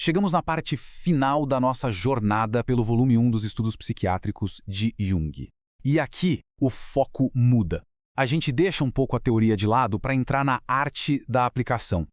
chegamos na parte final da nossa jornada pelo volume 1 dos estudos psiquiátricos de Jung. E aqui o foco muda. A gente deixa um pouco a teoria de lado para entrar na arte da aplicação.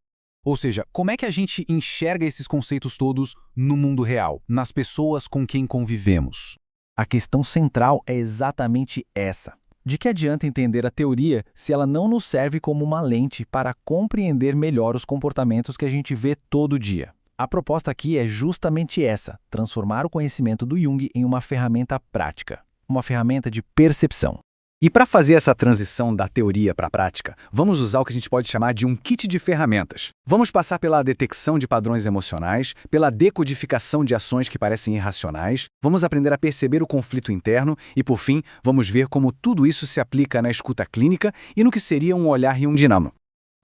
Ou seja, como é que a gente enxerga esses conceitos todos no mundo real, nas pessoas com quem convivemos? A questão central é exatamente essa. De que adianta entender a teoria se ela não nos serve como uma lente para compreender melhor os comportamentos que a gente vê todo dia? A proposta aqui é justamente essa: transformar o conhecimento do Jung em uma ferramenta prática, uma ferramenta de percepção. E para fazer essa transição da teoria para a prática, vamos usar o que a gente pode chamar de um kit de ferramentas. Vamos passar pela detecção de padrões emocionais, pela decodificação de ações que parecem irracionais, vamos aprender a perceber o conflito interno e, por fim, vamos ver como tudo isso se aplica na escuta clínica e no que seria um olhar junguiano.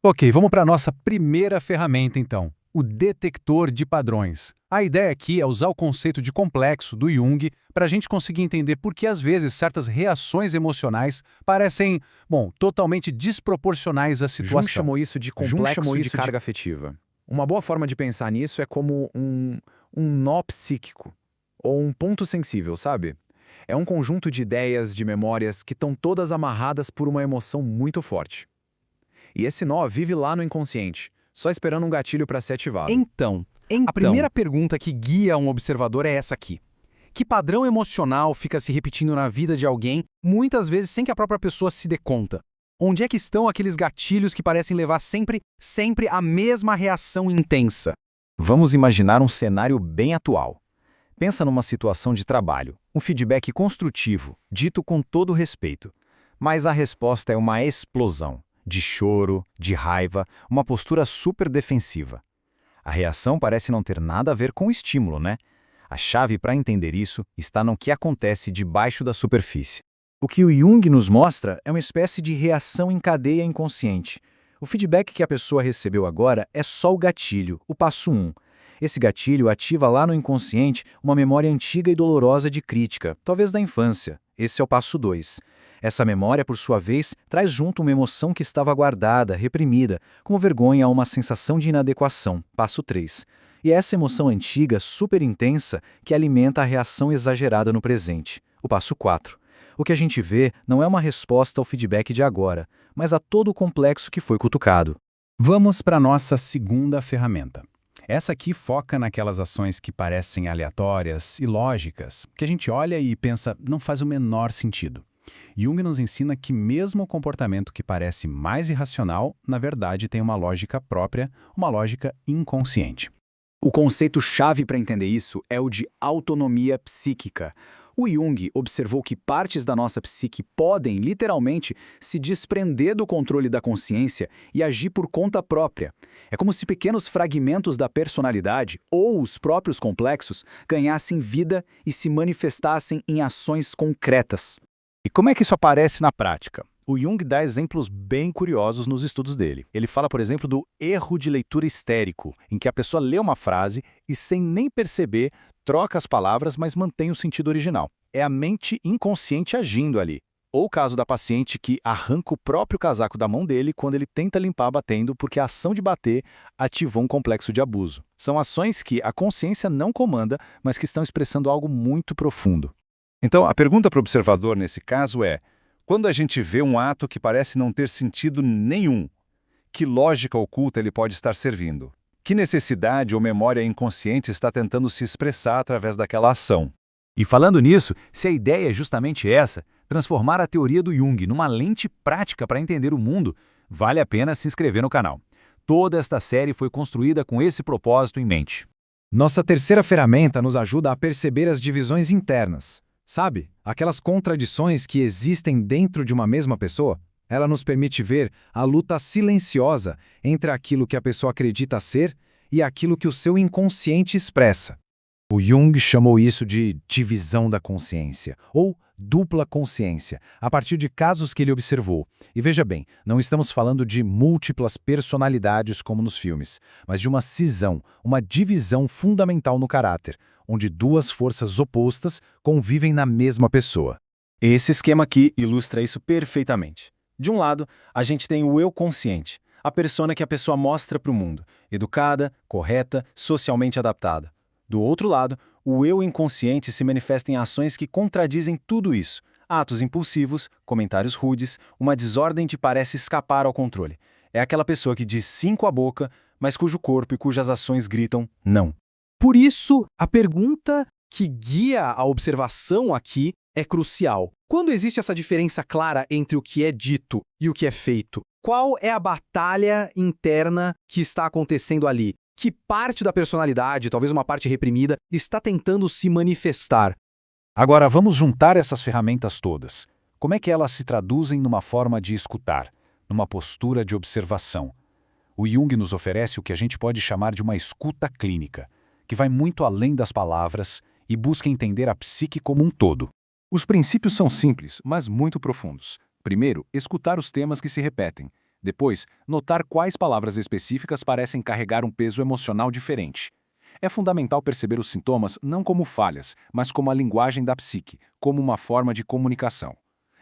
Ok, vamos para a nossa primeira ferramenta então, o detector de padrões. A ideia aqui é usar o conceito de complexo do Jung para a gente conseguir entender por que às vezes certas reações emocionais parecem, totalmente desproporcionais à situação. Jung chamou isso de complexo de carga afetiva. Uma boa forma de pensar nisso é como um nó psíquico, ou um ponto sensível, sabe? É um conjunto de ideias, de memórias que estão todas amarradas por uma emoção muito forte. E esse nó vive lá no inconsciente, só esperando um gatilho para ser ativado. Então, a primeira pergunta que guia um observador é essa aqui. Que padrão emocional fica se repetindo na vida de alguém, muitas vezes sem que a própria pessoa se dê conta? Onde é que estão aqueles gatilhos que parecem levar sempre a mesma reação intensa? Vamos imaginar um cenário bem atual. Pensa numa situação de trabalho, um feedback construtivo, dito com todo respeito. Mas a resposta é uma explosão. De choro, de raiva, uma postura super defensiva. A reação parece não ter nada a ver com o estímulo, né? A chave para entender isso está no que acontece debaixo da superfície. O que o Jung nos mostra é uma espécie de reação em cadeia inconsciente. O feedback que a pessoa recebeu agora é só o gatilho, o passo 1. Esse gatilho ativa lá no inconsciente uma memória antiga e dolorosa de crítica, talvez da infância. Esse é o passo 2. Essa memória, por sua vez, traz junto uma emoção que estava guardada, reprimida, como vergonha ou uma sensação de inadequação, passo 3. E é essa emoção antiga, super intensa, que alimenta a reação exagerada no presente, o passo 4. O que a gente vê não é uma resposta ao feedback de agora, mas a todo o complexo que foi cutucado. Vamos para a nossa segunda ferramenta. Essa aqui foca naquelas ações que parecem aleatórias, ilógicas, que a gente olha e pensa, não faz o menor sentido. Jung nos ensina que mesmo o comportamento que parece mais irracional, na verdade tem uma lógica própria, uma lógica inconsciente. O conceito-chave para entender isso é o de autonomia psíquica. O Jung observou que partes da nossa psique podem, literalmente, se desprender do controle da consciência e agir por conta própria. É como se pequenos fragmentos da personalidade, ou os próprios complexos, ganhassem vida e se manifestassem em ações concretas. E como é que isso aparece na prática? O Jung dá exemplos bem curiosos nos estudos dele. Ele fala, por exemplo, do erro de leitura histérico, em que a pessoa lê uma frase e, sem nem perceber, troca as palavras, mas mantém o sentido original. É a mente inconsciente agindo ali. Ou o caso da paciente que arranca o próprio casaco da mão dele quando ele tenta limpar batendo porque a ação de bater ativou um complexo de abuso. São ações que a consciência não comanda, mas que estão expressando algo muito profundo. Então, a pergunta para o observador nesse caso é: quando a gente vê um ato que parece não ter sentido nenhum, que lógica oculta ele pode estar servindo? Que necessidade ou memória inconsciente está tentando se expressar através daquela ação? E falando nisso, se a ideia é justamente essa, transformar a teoria do Jung numa lente prática para entender o mundo, vale a pena se inscrever no canal. Toda esta série foi construída com esse propósito em mente. Nossa terceira ferramenta nos ajuda a perceber as divisões internas. Sabe, aquelas contradições que existem dentro de uma mesma pessoa? Ela nos permite ver a luta silenciosa entre aquilo que a pessoa acredita ser e aquilo que o seu inconsciente expressa. O Jung chamou isso de divisão da consciência, ou dupla consciência, a partir de casos que ele observou. E veja bem, não estamos falando de múltiplas personalidades como nos filmes, mas de uma cisão, uma divisão fundamental no caráter, onde duas forças opostas convivem na mesma pessoa. Esse esquema aqui ilustra isso perfeitamente. De um lado, a gente tem o eu consciente, a persona que a pessoa mostra para o mundo, educada, correta, socialmente adaptada. Do outro lado, o eu inconsciente se manifesta em ações que contradizem tudo isso. Atos impulsivos, comentários rudes, uma desordem que parece escapar ao controle. É aquela pessoa que diz sim com a boca, mas cujo corpo e cujas ações gritam não. Por isso, a pergunta que guia a observação aqui é crucial. Quando existe essa diferença clara entre o que é dito e o que é feito, qual é a batalha interna que está acontecendo ali? Que parte da personalidade, talvez uma parte reprimida, está tentando se manifestar? Agora, vamos juntar essas ferramentas todas. Como é que elas se traduzem numa forma de escutar, numa postura de observação? O Jung nos oferece o que a gente pode chamar de uma escuta clínica, que vai muito além das palavras e busca entender a psique como um todo. Os princípios são simples, mas muito profundos. Primeiro, escutar os temas que se repetem. Depois, notar quais palavras específicas parecem carregar um peso emocional diferente. É fundamental perceber os sintomas não como falhas, mas como a linguagem da psique, como uma forma de comunicação.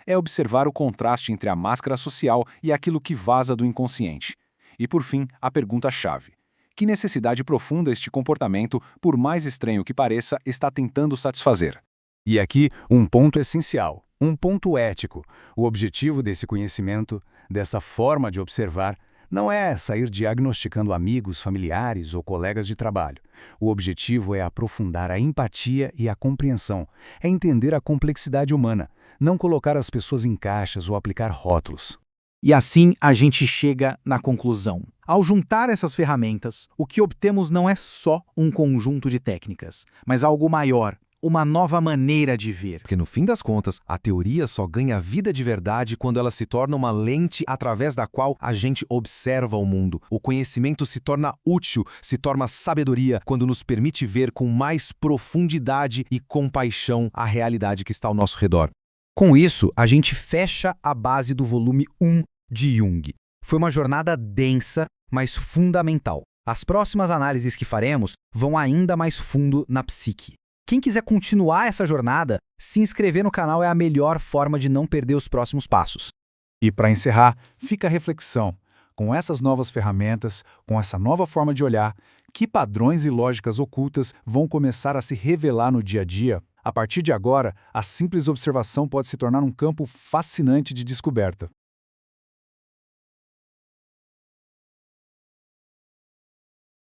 É observar o contraste entre a máscara social e aquilo que vaza do inconsciente. E por fim, a pergunta-chave. Que necessidade profunda este comportamento, por mais estranho que pareça, está tentando satisfazer? E aqui, um ponto essencial, um ponto ético. O objetivo desse conhecimento, dessa forma de observar, não é sair diagnosticando amigos, familiares ou colegas de trabalho. O objetivo é aprofundar a empatia e a compreensão, é entender a complexidade humana, não colocar as pessoas em caixas ou aplicar rótulos. E assim a gente chega na conclusão. Ao juntar essas ferramentas, o que obtemos não é só um conjunto de técnicas, mas algo maior, uma nova maneira de ver. Porque no fim das contas, a teoria só ganha vida de verdade quando ela se torna uma lente através da qual a gente observa o mundo. O conhecimento se torna útil, se torna sabedoria quando nos permite ver com mais profundidade e compaixão a realidade que está ao nosso redor. Com isso, a gente fecha a base do volume 1 de Jung. Foi uma jornada densa, mas fundamental. As próximas análises que faremos vão ainda mais fundo na psique. Quem quiser continuar essa jornada, se inscrever no canal é a melhor forma de não perder os próximos passos. E para encerrar, fica a reflexão. Com essas novas ferramentas, com essa nova forma de olhar, que padrões e lógicas ocultas vão começar a se revelar no dia a dia? A partir de agora, a simples observação pode se tornar um campo fascinante de descoberta.